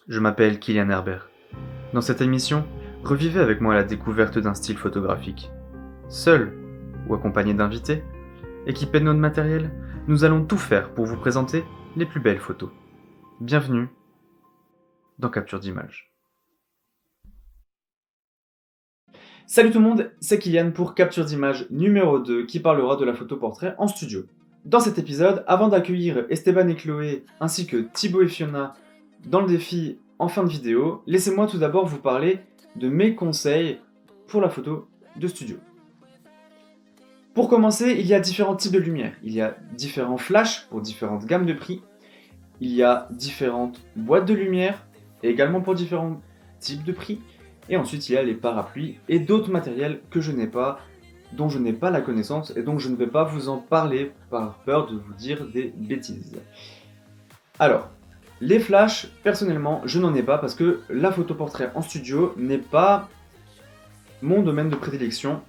Je m'appelle Kylian Herbert. Dans cette émission, revivez avec moi la découverte d'un style photographique. Seul ou accompagné d'invités, équipés de notre matériel, nous allons tout faire pour vous présenter les plus belles photos. Bienvenue dans Capture d'Images. Salut tout le monde, c'est Kylian pour Capture d'Images numéro 2 qui parlera de la photo portrait en studio. Dans cet épisode, avant d'accueillir Esteban et Chloé ainsi que Thibaut et Fiona dans le défi en fin de vidéo, laissez-moi tout d'abord vous parler de mes conseils pour la photo de studio. Pour commencer, il y a différents types de lumière. Il y a différents flashs pour différentes gammes de prix. Il y a différentes boîtes de lumière, et également pour différents types de prix. Et ensuite, il y a les parapluies et d'autres matériels que je n'ai pas, dont je n'ai pas la connaissance, et donc je ne vais pas vous en parler par peur de vous dire des bêtises. Alors, les flashs, personnellement, je n'en ai pas parce que la photo portrait en studio n'est pas mon domaine de prédilection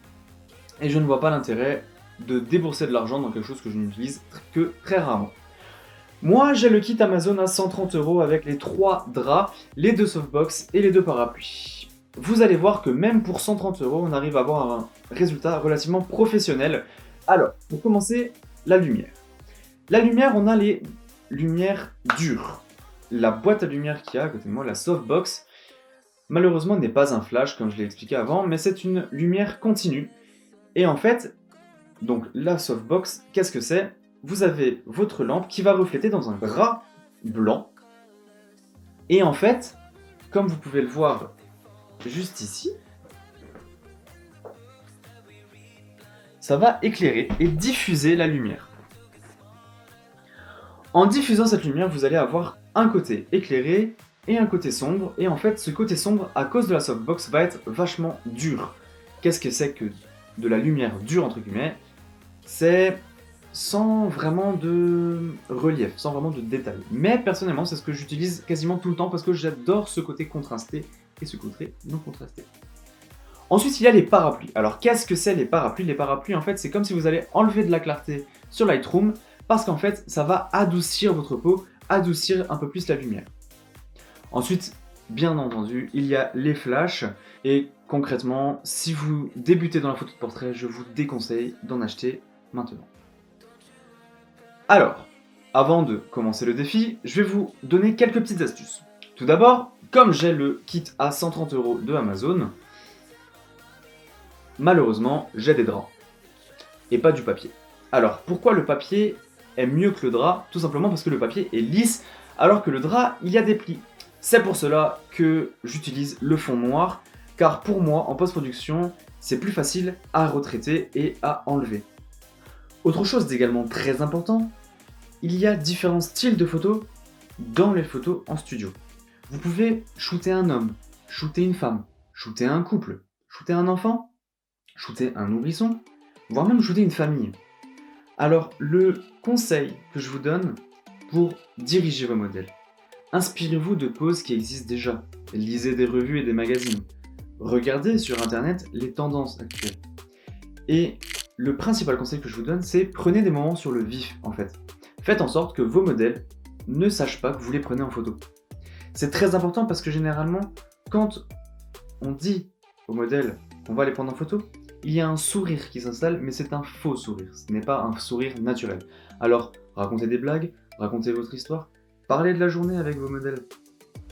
et je ne vois pas l'intérêt de débourser de l'argent dans quelque chose que je n'utilise que très rarement. Moi, j'ai le kit Amazon à 130 € avec les 3 draps, les 2 softbox et les 2 parapluies. Vous allez voir que même pour 130 €, on arrive à avoir un résultat relativement professionnel. Alors, pour commencer, la lumière. La lumière, on a les lumières dures. La boîte à lumière qu'il y a à côté de moi, la softbox, malheureusement n'est pas un flash comme je l'ai expliqué avant, mais c'est une lumière continue. Et en fait, donc la softbox, qu'est-ce que c'est ? Vous avez votre lampe qui va refléter dans un drap blanc. Et en fait, comme vous pouvez le voir juste ici, ça va éclairer et diffuser la lumière. En diffusant cette lumière, vous allez avoir un côté éclairé et un côté sombre. Et en fait, ce côté sombre, à cause de la softbox, va être vachement dur. Qu'est-ce que c'est que de la lumière dure, entre guillemets ? C'est sans vraiment de relief, sans vraiment de détail. Mais personnellement, c'est ce que j'utilise quasiment tout le temps parce que j'adore ce côté contrasté et ce côté non contrasté. Ensuite, il y a les parapluies. Alors, qu'est-ce que c'est les parapluies ? Les parapluies, en fait, c'est comme si vous allez enlever de la clarté sur Lightroom parce qu'en fait, ça va adoucir votre peau, adoucir un peu plus la lumière. Ensuite, bien entendu, il y a les flashs et concrètement, si vous débutez dans la photo de portrait, je vous déconseille d'en acheter maintenant. Alors, avant de commencer le défi, je vais vous donner quelques petites astuces. Tout d'abord, comme j'ai le kit à 130 € de Amazon, malheureusement, j'ai des draps et pas du papier. Alors, pourquoi le papier est mieux que le drap ? Tout simplement parce que le papier est lisse, alors que le drap, il y a des plis. C'est pour cela que j'utilise le fond noir, car pour moi, en post-production, c'est plus facile à retraiter et à enlever. Autre chose d'également très important, il y a différents styles de photos dans les photos en studio. Vous pouvez shooter un homme, shooter une femme, shooter un couple, shooter un enfant, shooter un nourrisson, voire même shooter une famille. Alors, le conseil que je vous donne pour diriger vos modèles, inspirez-vous de poses qui existent déjà. Lisez des revues et des magazines. Regardez sur internet les tendances actuelles. Et le principal conseil que je vous donne, c'est prenez des moments sur le vif en fait. Faites en sorte que vos modèles ne sachent pas que vous les prenez en photo. C'est très important parce que généralement, quand on dit aux modèles qu'on va les prendre en photo, il y a un sourire qui s'installe, mais c'est un faux sourire. Ce n'est pas un sourire naturel. Alors, racontez des blagues, racontez votre histoire, parlez de la journée avec vos modèles.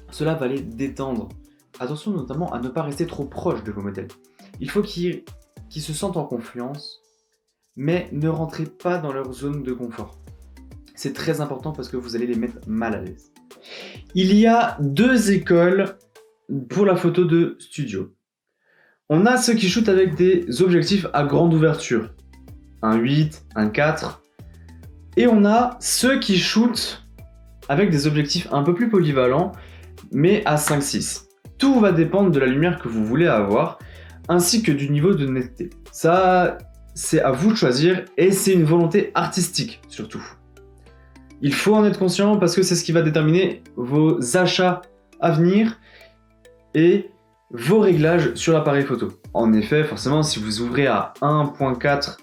Cela va les détendre. Attention notamment à ne pas rester trop proche de vos modèles. Il faut qu'ils se sentent en confiance, mais ne rentrez pas dans leur zone de confort. C'est très important parce que vous allez les mettre mal à l'aise. Il y a 2 écoles pour la photo de studio. On a ceux qui shootent avec des objectifs à grande ouverture, un 8, un 4, et on a ceux qui shootent avec des objectifs un peu plus polyvalents, mais à 5-6. Tout va dépendre de la lumière que vous voulez avoir, ainsi que du niveau de netteté. Ça, c'est à vous de choisir, et c'est une volonté artistique, surtout. Il faut en être conscient parce que c'est ce qui va déterminer vos achats à venir, et vos réglages sur l'appareil photo. En effet, forcément, si vous ouvrez à 1.4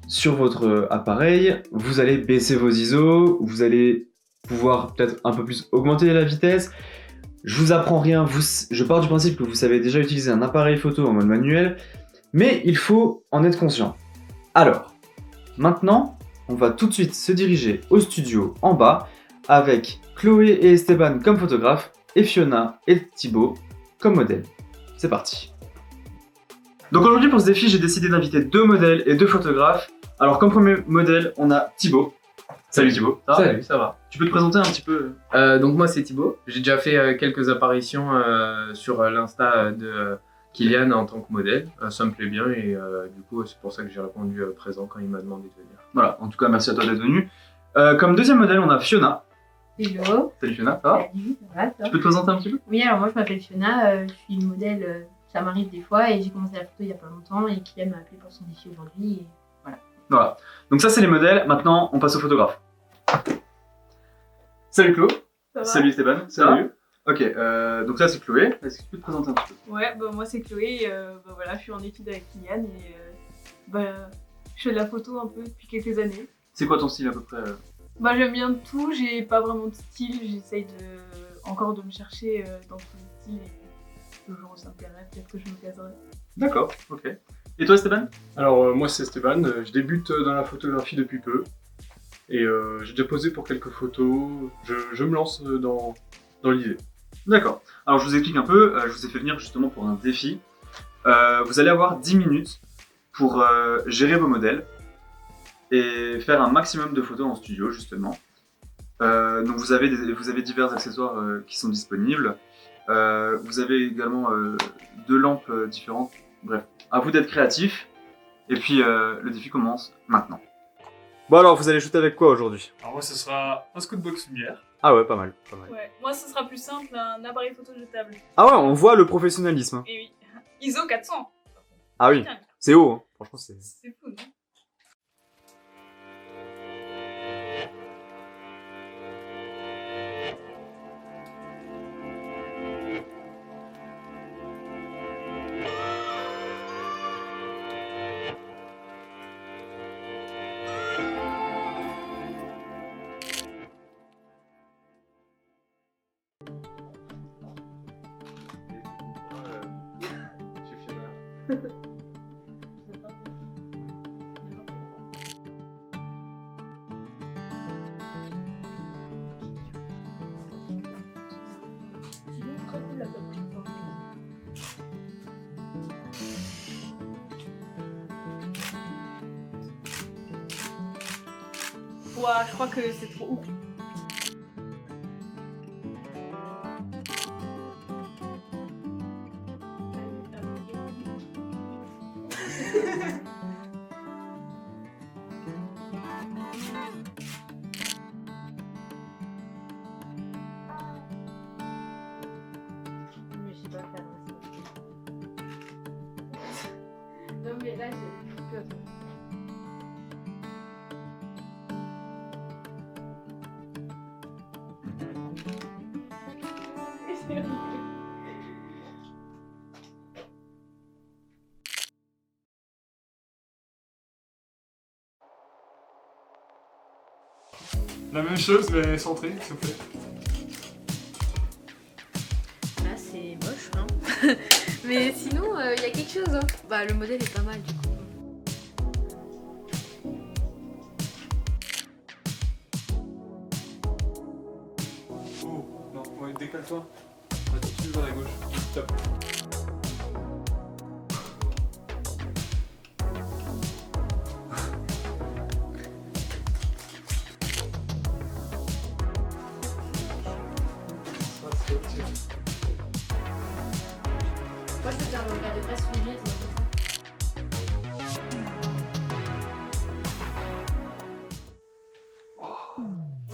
sur votre appareil, vous allez baisser vos ISO, vous allez pouvoir peut-être un peu plus augmenter la vitesse, Je vous apprends rien, je pars du principe que vous savez déjà utiliser un appareil photo en mode manuel, mais il faut en être conscient. Alors, maintenant, on va tout de suite se diriger au studio en bas avec Chloé et Esteban comme photographes et Fiona et Thibaut comme modèles. C'est parti. Donc aujourd'hui pour ce défi, j'ai décidé d'inviter 2 modèles et 2 photographes. Alors comme premier modèle, on a Thibaut. Salut Thibaut. Ça va ? Salut, ça va. Tu peux te présenter un petit peu ? Donc moi c'est Thibaut. J'ai déjà fait quelques apparitions sur l'Insta de Kylian en tant que modèle. Ça me plaît bien et du coup c'est pour ça que j'ai répondu présent quand il m'a demandé de venir. Voilà, en tout cas merci à toi d'être venu. Comme deuxième modèle, on a Fiona. Hello. Salut Fiona, ça va ? Salut, ça va, toi ? Tu peux te présenter un petit peu ? Oui, alors moi je m'appelle Fiona, je suis une modèle, ça m'arrive des fois et j'ai commencé la photo il y a pas longtemps et Kylian m'a appelé pour son défi aujourd'hui. Et... Voilà, donc ça c'est les modèles, maintenant on passe aux photographes. Salut Chlo. Ça va ? Salut Esteban. Salut. Ok, donc là c'est Chloé. Est-ce que tu peux te présenter un petit peu ? Ouais, bah moi c'est Chloé, voilà, je suis en études avec Kylian et je fais de la photo un peu depuis quelques années. C'est quoi ton style à peu près ? Bah j'aime bien tout, j'ai pas vraiment de style, j'essaye encore de me chercher dans tous les styles et le jour où ça me plairait, peut-être que je me caserai. D'accord, ok. Et toi Esteban ? Alors moi c'est Esteban, je débute dans la photographie depuis peu et j'ai déjà posé pour quelques photos, je me lance dans l'idée. D'accord. Alors je vous explique un peu, je vous ai fait venir justement pour un défi. Vous allez avoir 10 minutes pour gérer vos modèles et faire un maximum de photos en studio justement. Donc vous avez divers accessoires qui sont disponibles. Vous avez également 2 lampes différentes. Bref, à vous d'être créatif. Et puis le défi commence maintenant. Bon alors, vous allez shooter avec quoi aujourd'hui ? Alors moi ce sera un scootbox lumière. Ah ouais, pas mal, pas mal. Ouais, moi ce sera plus simple, un appareil photo jetable. Ah ouais, on voit le professionnalisme. Et oui, ISO 400. Ah oui, Putain, c'est haut, hein. Franchement c'est... c'est fou, non ? Ouah, je crois que c'est trop ouf. Mais je sais pas faire ça. Non mais là j'ai plus à faire. La même chose mais centré s'il vous plaît. Là c'est moche hein. Mais sinon il y a quelque chose hein. Bah le modèle est pas mal du coup. Oh non, ouais, décale-toi. Tu vas à gauche. Top. Moi je peux faire le regard de presse lumière,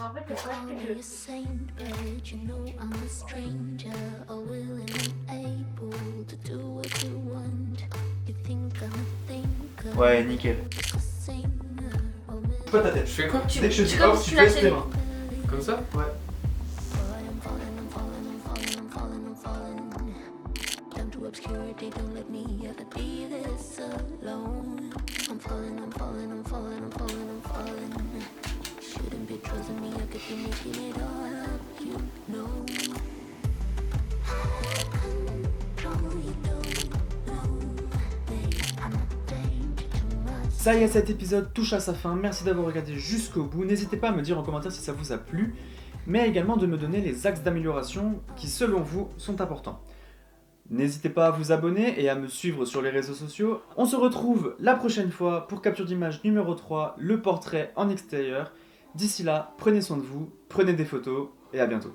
en fait le problème c'est que a saint, but you know I'm a stranger, willing and able to do what you want. You think I'm a thinker, Ouais, nickel. a singer, Pas ta tête. Je fais quoi? tu, Dès que je tu dis comme hop, si tu tu baisses lâchais tes les- mains. Comme ça? Ouais. I'm falling. Down to obscurity, don't let me ever be this alone. I'm falling. Shouldn't be trusting me, I could be making it all up, you know. Ça y est, cet épisode touche à sa fin. Merci d'avoir regardé jusqu'au bout. N'hésitez pas à me dire en commentaire si ça vous a plu, mais également de me donner les axes d'amélioration qui, selon vous, sont importants. N'hésitez pas à vous abonner et à me suivre sur les réseaux sociaux. On se retrouve la prochaine fois pour capture d'image numéro 3, le portrait en extérieur. D'ici là, prenez soin de vous, prenez des photos et à bientôt.